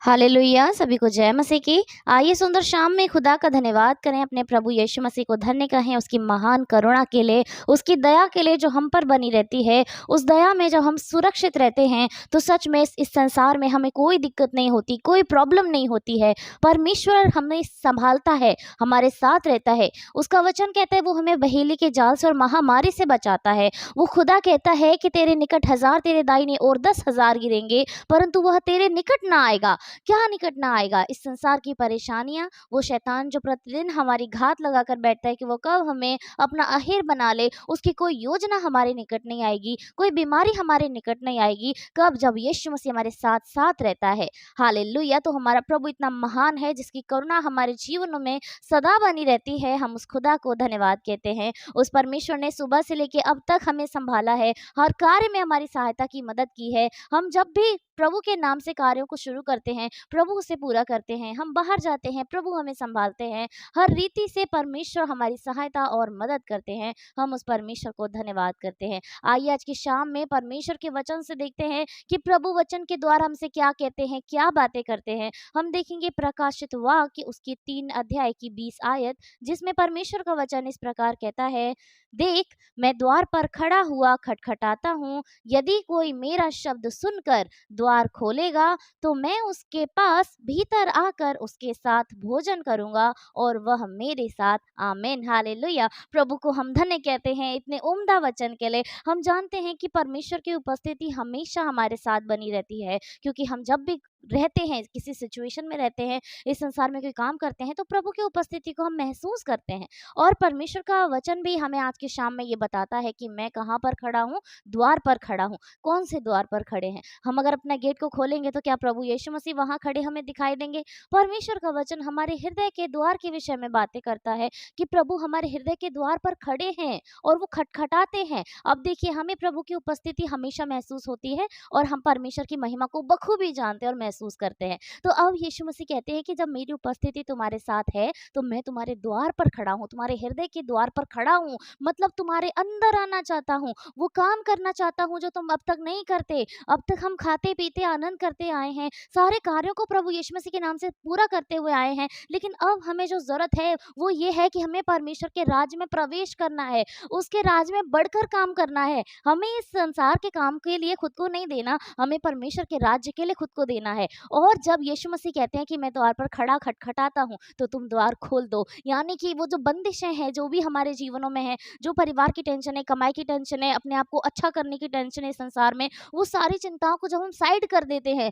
Hallelujah! सभी को जय मसीह की। आइए सुंदर शाम में खुदा का धन्यवाद करें, अपने प्रभु यीशु मसीह को धन्य कहें उसकी महान करुणा के लिए, उसकी दया के लिए जो हम पर बनी रहती है। उस दया में जब हम सुरक्षित रहते हैं तो सच में इस संसार में हमें कोई दिक्कत नहीं होती, कोई प्रॉब्लम नहीं होती है। परमेश्वर हमें संभालता है, हमारे साथ रहता है। उसका वचन कहता है वो हमें बहेली के जाल से और महामारी से बचाता है। वो खुदा कहता है कि तेरे निकट 1000 तेरे दाहिने ओर 10,000 गिरेंगे, परंतु वह तेरे निकट ना आएगा। क्या निकट ना आएगा? इस संसार की परेशानियां, वो शैतान जो प्रतिदिन हमारी घात लगाकर बैठता है कि वो कब हमें अपना अहेर बना ले, उसकी कोई योजना हमारे निकट नहीं आएगी, कोई बीमारी हमारे निकट नहीं आएगी। कब? जब यीशु मसीह हमारे साथ साथ रहता है। हालेलुया! तो हमारा प्रभु इतना महान है जिसकी करुणा हमारे जीवनों में सदा बनी रहती है। हम उस खुदा को धन्यवाद कहते हैं। उस परमेश्वर ने सुबह से लेके अब तक हमें संभाला है, हर कार्य में हमारी सहायता की मदद की है। हम जब भी प्रभु के नाम से कार्यों को शुरू करते हैं, प्रभु उसे पूरा करते हैं। हम बाहर जाते हैं, प्रभु हमें संभालते हैं। हर रीति से परमेश्वर हमारी सहायता और मदद करते हैं। हम उस परमेश्वर को धन्यवाद करते हैं। आइए आज की शाम में परमेश्वर के वचन से देखते हैं कि प्रभु वचन के द्वारा हमसे क्या कहते हैं, क्या बातें करते हैं। हम देखेंगे प्रकाशित वाक्य उसकी 3 अध्याय की 20 आयत, जिसमें परमेश्वर का वचन इस प्रकार कहता है, देख मैं द्वार पर खड़ा हुआ खटखटाता हूँ। यदि कोई मेरा शब्द सुनकर द्वार खोलेगा तो मैं उसके पास भीतर आकर उसके साथ भोजन करूंगा और वह मेरे साथ। आमीन, हालेलुया। प्रभु को हम धन्य कहते हैं इतने उम्दा वचन के लिए। हम जानते हैं कि परमेश्वर की उपस्थिति हमेशा हमारे साथ बनी रहती है, क्योंकि हम जब भी रहते हैं, किसी सिचुएशन में रहते हैं, इस संसार में कोई काम करते हैं, तो प्रभु की उपस्थिति को हम महसूस करते हैं। और परमेश्वर का वचन भी हमें आज की शाम में ये बताता है कि मैं कहाँ पर खड़ा हूँ? द्वार पर खड़ा हूँ। कौन से द्वार पर खड़े हैं? हम अगर अपना गेट को खोलेंगे तो क्या प्रभु यीशु मसीह वहां खड़े हमें दिखाई देंगे? परमेश्वर का वचन हमारे हृदय के द्वार के विषय में बातें करता है कि प्रभु हमारे हृदय के द्वार पर खड़े हैं और वो खटखटाते हैं। अब देखिए, हमें प्रभु की उपस्थिति हमेशा महसूस होती है और हम परमेश्वर की महिमा को बखूबी जानते हैं और महसूस करते हैं। तो अब यीशु मसीह कहते हैं कि जब मेरी उपस्थिति तुम्हारे साथ है तो मैं तुम्हारे द्वार पर खड़ा हूँ, तुम्हारे हृदय के द्वार पर खड़ा हूँ। मतलब तुम्हारे अंदर आना चाहता हूँ, वो काम करना चाहता हूँ जो तुम अब तक नहीं करते। अब तक हम खाते पीते आनंद करते आए हैं, सारे कार्यों को प्रभु यीशु मसीह के नाम से पूरा करते हुए आए हैं, लेकिन अब हमें जो जरूरत है वो ये है कि हमें परमेश्वर के राज्य में प्रवेश करना है, उसके राज्य में बढ़कर काम करना है। हमें इस संसार के काम के लिए खुद को नहीं देना, हमें परमेश्वर के राज्य के लिए खुद को देना है। और जब यीशु मसीह कहते हैं कि मैं द्वार पर खड़ा खटखटाता हूँ, तो तुम द्वार खोल दो। यानी कि वो जो बंदिशें हैं जो भी हमारे जीवनों में है, जो परिवार की टेंशन है, कमाई की टेंशन है, अपने आप को अच्छा करने की टेंशन है संसार में, वो सारी चिंताओं को जब हम साइड कर देते हैं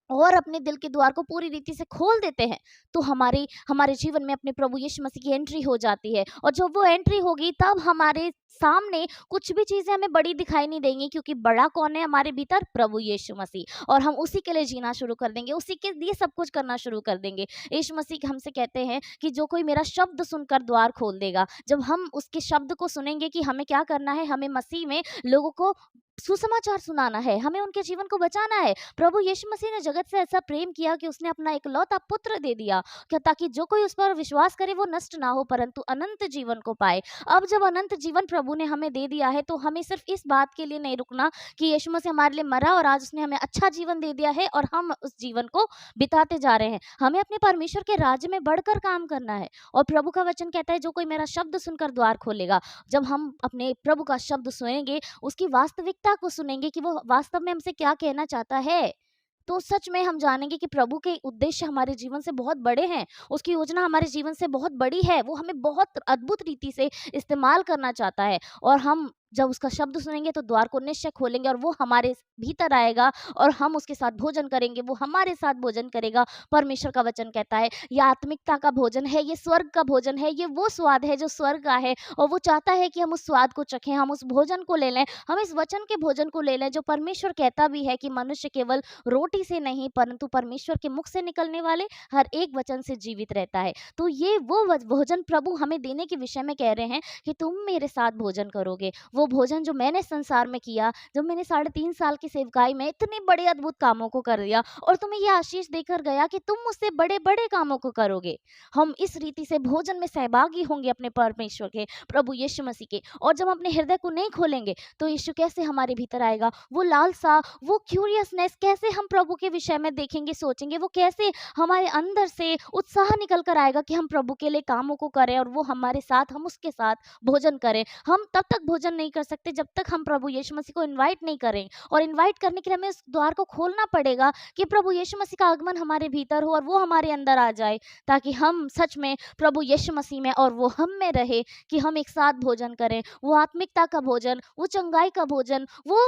और अपने दिल के द्वार को पूरी रीति से खोल देते हैं, तो हमारे जीवन में अपने प्रभु यीशु मसीह की एंट्री हो जाती है। और जब वो एंट्री होगी तब हमारे सामने कुछ भी चीजें हमें बड़ी दिखाई नहीं देंगी, क्योंकि बड़ा कौन है हमारे भीतर? प्रभु यीशु मसीह। और हम उसी के लिए जीना शुरू कर देंगे, उसी के लिए सब कुछ करना शुरू कर देंगे। यीशु मसीह हमसे कहते हैं कि जो कोई मेरा शब्द सुनकर द्वार खोल देगा। जब हम उसके शब्द को सुनेंगे कि हमें क्या करना है, हमें मसीह में लोगों को सुसमाचार सुनाना है, हमें उनके जीवन को बचाना है। प्रभु यीशु मसीह ने जगत से ऐसा प्रेम किया कि उसने अपना इकलौता पुत्र दे दिया, क्या ताकि जो कोई उस पर विश्वास करे वो नष्ट ना हो परंतु अनंत जीवन को पाए। अब जब अनंत जीवन प्रभु ने हमें दे दिया है, तो हमें सिर्फ इस बात के लिए नहीं रुकना कि यीशु मसीह हमारे लिए मरा और आज उसने हमें अच्छा जीवन दे दिया है और हम उस जीवन को बिताते जा रहे हैं। हमें अपने परमेश्वर के राज्य में बढ़कर काम करना है। और प्रभु का वचन कहता है जो कोई मेरा शब्द सुनकर द्वार खोलेगा। जब हम अपने प्रभु का शब्द सुनेंगे, उसकी वास्तविकता को सुनेंगे कि वो वास्तव में हमसे क्या कहना चाहता है, तो सच में हम जानेंगे कि प्रभु के उद्देश्य हमारे जीवन से बहुत बड़े हैं, उसकी योजना हमारे जीवन से बहुत बड़ी है, वो हमें बहुत अद्भुत रीति से इस्तेमाल करना चाहता है। और हम जब उसका शब्द सुनेंगे तो द्वार को निश्चय खोलेंगे और वो हमारे भीतर आएगा और हम उसके साथ भोजन करेंगे, वो हमारे साथ भोजन करेगा। परमेश्वर का वचन कहता है ये आत्मिकता का भोजन है, ये स्वर्ग का भोजन है, ये वो स्वाद है जो स्वर्ग का है और वो चाहता है कि हम उस स्वाद को चखें, हम उस भोजन को ले लें, हम इस वचन के भोजन को ले लें, जो परमेश्वर कहता भी है कि मनुष्य केवल रोटी से नहीं परंतु परमेश्वर के मुख से निकलने वाले हर एक वचन से जीवित रहता है। तो ये वो भोजन प्रभु हमें देने के विषय में कह रहे हैं कि तुम मेरे साथ भोजन करोगे। वो वो भोजन जो मैंने संसार में किया, जब मैंने 3.5 साल की सेवकाई में इतने बड़े अद्भुत कामों को कर दिया और तुम्हें ये आशीष देकर गया कि तुम मुझसे बड़े-बड़े कामों को करोगे। हम इस रीति से भोजन में सहभागी होंगे अपने परमेश्वर के, प्रभु यीशु मसीह के। और जब हम अपने हृदय को नहीं खोलेंगे, तो यीशु कैसे हमारे भीतर आएगा? वो लालसा, वो क्यूरियसनेस कैसे हम प्रभु के विषय में देखेंगे, सोचेंगे? वो कैसे हमारे अंदर से उत्साह निकल कर आएगा कि हम प्रभु के लिए कामों को करें और वो हमारे साथ, हम उसके साथ भोजन करें। हम तब तक भोजन नहीं कर सकते जब तक हम प्रभु यीशु मसीह को इनवाइट नहीं करें। और इनवाइट करने के लिए हमें उस द्वार को खोलना पड़ेगा कि प्रभु यीशु मसीह का आगमन हमारे भीतर हो और वो हमारे अंदर आ जाए, ताकि हम सच में प्रभु यीशु मसीह में और वो हम में रहे, कि हम एक साथ भोजन करें। वो आत्मिकता का भोजन, वो चंगाई का भोजन, वो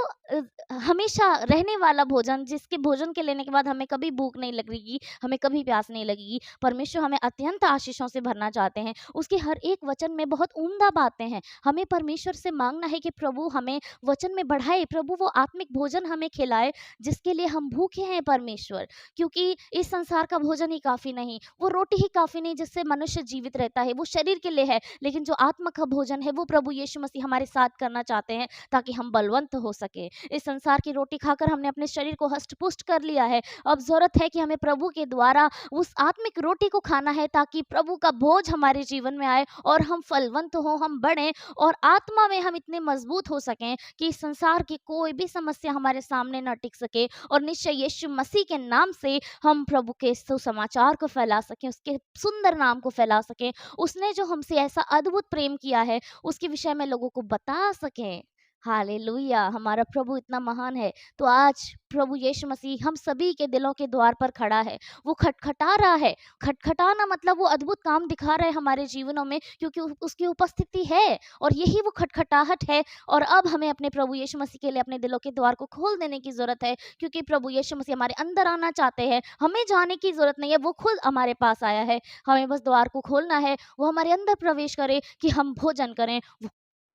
हमेशा रहने वाला भोजन, जिसके भोजन के लेने के बाद हमें कभी भूख नहीं लगेगी, हमें कभी प्यास नहीं लगेगी। परमेश्वर हमें अत्यंत आशीषों से भरना चाहते हैं। उसके हर एक वचन में बहुत उम्दा बातें हैं। हमें परमेश्वर से मांगना है कि प्रभु हमें वचन में बढ़ाए, प्रभु वो आत्मिक भोजन हमें खिलाए जिसके लिए हम भूखे हैं परमेश्वर। क्योंकि इस संसार का भोजन ही काफ़ी नहीं, वो रोटी ही काफ़ी नहीं जिससे मनुष्य जीवित रहता है, वो शरीर के लिए है। लेकिन जो आत्मा का भोजन है वो प्रभु यीशु मसीह हमारे साथ करना चाहते हैं, ताकि हम बलवंत हो सके। इस संसार की रोटी खाकर हमने अपने शरीर को हष्ट पुष्ट कर लिया है। अब ज़रूरत है कि हमें प्रभु के द्वारा उस आत्मिक रोटी को खाना है, ताकि प्रभु का भोज हमारे जीवन में आए और हम फलवंत हों, हम बढ़ें और आत्मा में हम इतने मजबूत हो सकें कि इस संसार की कोई भी समस्या हमारे सामने न टिक सके। और निश्चय यीशु मसीह के नाम से हम प्रभु के सुसमाचार को फैला सकें, उसके सुंदर नाम को फैला सकें। उसने जो हमसे ऐसा अद्भुत प्रेम किया है, उसके विषय में लोगों को बता सकें। हालेलुया! हमारा प्रभु इतना महान है। तो आज प्रभु यीशु मसीह हम सभी के दिलों के द्वार पर खड़ा है। वो खटखटा रहा है। खटखटाना मतलब वो अद्भुत काम दिखा रहा है हमारे जीवनों में, क्योंकि उसकी उपस्थिति है और यही वो खटखटाहट है। और अब हमें अपने प्रभु यीशु मसीह के लिए अपने दिलों के द्वार को खोल देने की ज़रूरत है, क्योंकि प्रभु यीशु मसीह हमारे अंदर आना चाहते हैं। हमें जाने की ज़रूरत नहीं है, वो खुद हमारे पास आया है। हमें बस द्वार को खोलना है, वो हमारे अंदर प्रवेश करे कि हम भोजन करें।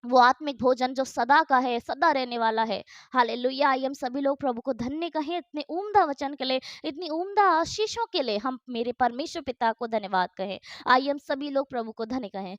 वो आत्मिक भोजन जो सदा का है, सदा रहने वाला है। हालेलुया! आइए हम सभी लोग प्रभु को धन्य कहें इतने उम्दा वचन के लिए, इतनी उम्दा आशीषों के लिए। हम मेरे परमेश्वर पिता को धन्यवाद कहें। आइए हम सभी लोग प्रभु को धन्य कहें।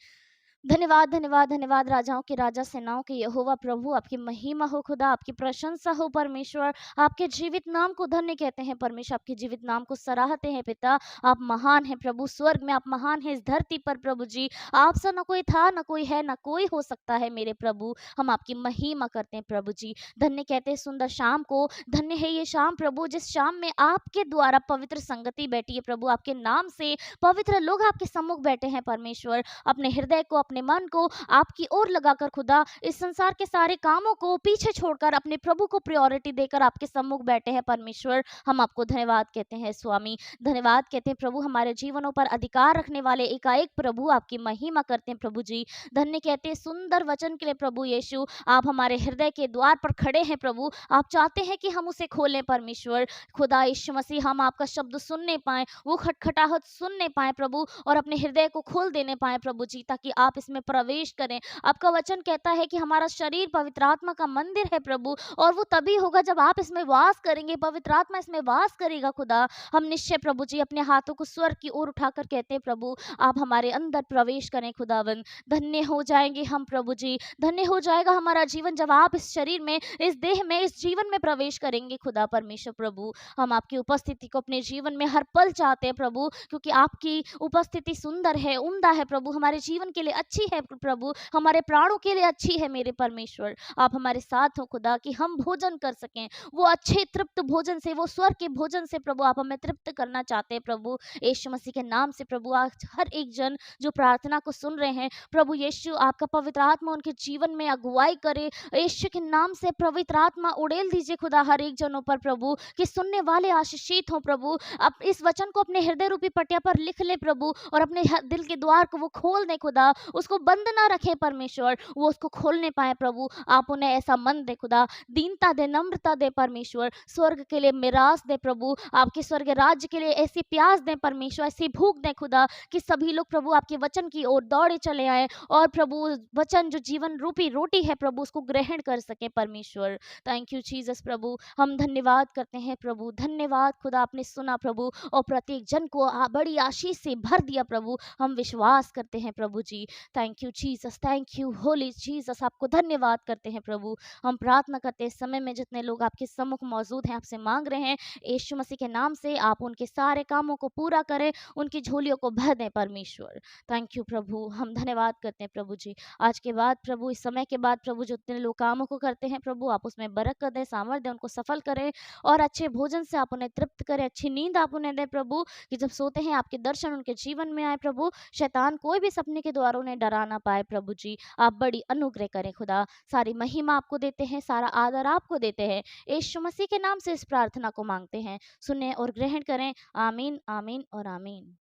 धन्यवाद, धन्यवाद, धन्यवाद राजाओं के राजा, सेनाओं के यहोवा प्रभु। आपकी महिमा हो खुदा, आपकी प्रशंसा हो परमेश्वर। आपके जीवित नाम को धन्य कहते हैं परमेश्वर, आपके जीवित नाम को सराहते हैं पिता। आप महान हैं प्रभु, स्वर्ग में आप महान हैं, इस धरती पर प्रभु जी आपसा न कोई था, न कोई है, न कोई हो सकता है मेरे प्रभु। हम आपकी महिमा करते हैं प्रभु जी। धन्य कहते हैं सुंदर शाम को। धन्य है ये शाम प्रभु, जिस शाम में आपके द्वारा पवित्र संगति बैठी है प्रभु। आपके नाम से पवित्र लोग आपके सम्मुख बैठे हैं परमेश्वर। अपने हृदय को, अपने मन को आपकी ओर लगाकर खुदा, इस संसार के सारे कामों को पीछे छोड़कर अपने प्रभु को प्रायोरिटी देकर आपके सम्मुख बैठे हैं परमेश्वर। हम आपको धन्यवाद कहते हैं स्वामी, धन्यवाद कहते हैं प्रभु। हमारे जीवनों पर अधिकार रखने वाले एकाएक प्रभु, आपकी महिमा करते हैं प्रभु जी। धन्य कहते हैं सुंदर वचन के लिए प्रभु यीशु। आप हमारे हृदय के द्वार पर खड़े हैं प्रभु। आप चाहते हैं कि हम उसे खोलें परमेश्वर। खुदा यीशु मसीह, हम आपका शब्द सुनने पाएं, वो खटखटाहट सुनने पाएं प्रभु, और अपने हृदय को खोल देने पाएं प्रभु जी, ताकि आप इसमें प्रवेश करें। आपका वचन कहता है कि हमारा शरीर पवित्र आत्मा का मंदिर है प्रभु, और वो तभी होगा जब आप इसमें वास करेंगे, पवित्र आत्मा इसमें वास करेगा खुदा। हम निश्चय प्रभु जी अपने हाथों को स्वर्ग की ओर उठाकर कहते हैं प्रभु, आप हमारे अंदर प्रवेश करें खुदावन। धन्य हो जाएंगे हम प्रभु जी, धन्य हो जाएगा हमारा जीवन जब आप इस शरीर में, इस देह में, इस जीवन में प्रवेश करेंगे खुदा परमेश्वर प्रभु। हम आपकी उपस्थिति को अपने जीवन में हर पल चाहते हैं प्रभु, क्योंकि आपकी उपस्थिति सुंदर है, उम्दा है प्रभु, हमारे जीवन के लिए अच्छी है प्रभु, हमारे प्राणों के लिए अच्छी है मेरे परमेश्वर। आप हमारे साथ हो खुदा, कि हम भोजन कर सकें वो अच्छे तृप्त भोजन से, वो स्वर्ग के भोजन से प्रभु। आप हमें तृप्त करना चाहते हैं प्रभु यीशु मसीह के नाम से प्रभु। आज हर एक जन जो प्रार्थना को सुन रहे हैं प्रभु यीशु, आपका पवित्र आत्मा उनके जीवन में अगुवाई करे यीशु के नाम से। पवित्र आत्मा उड़ेल दीजिए खुदा हर एक जनों पर प्रभु, कि सुनने वाले आशीषित हो प्रभु। आप इस वचन को अपने हृदय रूपी पटिया पर लिख ले प्रभु, और अपने दिल के द्वार को वो खोल दे खुदा, उसको बंद ना रखे परमेश्वर, वो उसको खोलने पाए प्रभु। आप उन्हें ऐसा मन दे खुदा, दीनता दे, नम्रता दे परमेश्वर, स्वर्ग के लिए मिरास दे प्रभु, आपके स्वर्ग राज्य के लिए ऐसी प्यास दे परमेश्वर, ऐसी भूख दे खुदा, कि सभी लोग प्रभु आपके वचन की ओर दौड़े चले आए, और प्रभु वचन जो जीवन रूपी रोटी है प्रभु, उसको ग्रहण कर सके परमेश्वर। थैंक यू जीसस प्रभु, हम धन्यवाद करते हैं प्रभु। धन्यवाद खुदा, आपने सुना प्रभु, और प्रत्येक जन को बड़ी आशीष से भर दिया प्रभु। हम विश्वास करते हैं प्रभु जी। Thank you Jesus, thank you holy Jesus. आपको धन्यवाद करते हैं प्रभु। हम प्रार्थना करते हैं इस समय में जितने लोग आपके सम्मुख मौजूद हैं, आपसे मांग रहे हैं, यीशु मसीह के नाम से आप उनके सारे कामों को पूरा करें, उनकी झोलियों को भर दें परमेश्वर। थैंक यू प्रभु, हम धन्यवाद करते हैं प्रभु जी। आज के बाद प्रभु, इस समय के बाद प्रभु, जो जितने लोग कामों को करते हैं प्रभु, आप उसमें बरकत दें, सामर्थ दें, उनको सफल करें और अच्छे भोजन से आप उन्हें तृप्त करें, अच्छी नींद आप उन्हें दें प्रभु, कि जब सोते हैं आपके दर्शन उनके जीवन में आए प्रभु, शैतान कोई भी सपने के द्वारा उन्हें डरा ना पाए प्रभु जी। आप बड़ी अनुग्रह करें खुदा। सारी महिमा आपको देते हैं, सारा आदर आपको देते हैं। यीशु मसीह के नाम से इस प्रार्थना को मांगते हैं, सुने और ग्रहण करें। आमीन, आमीन और आमीन।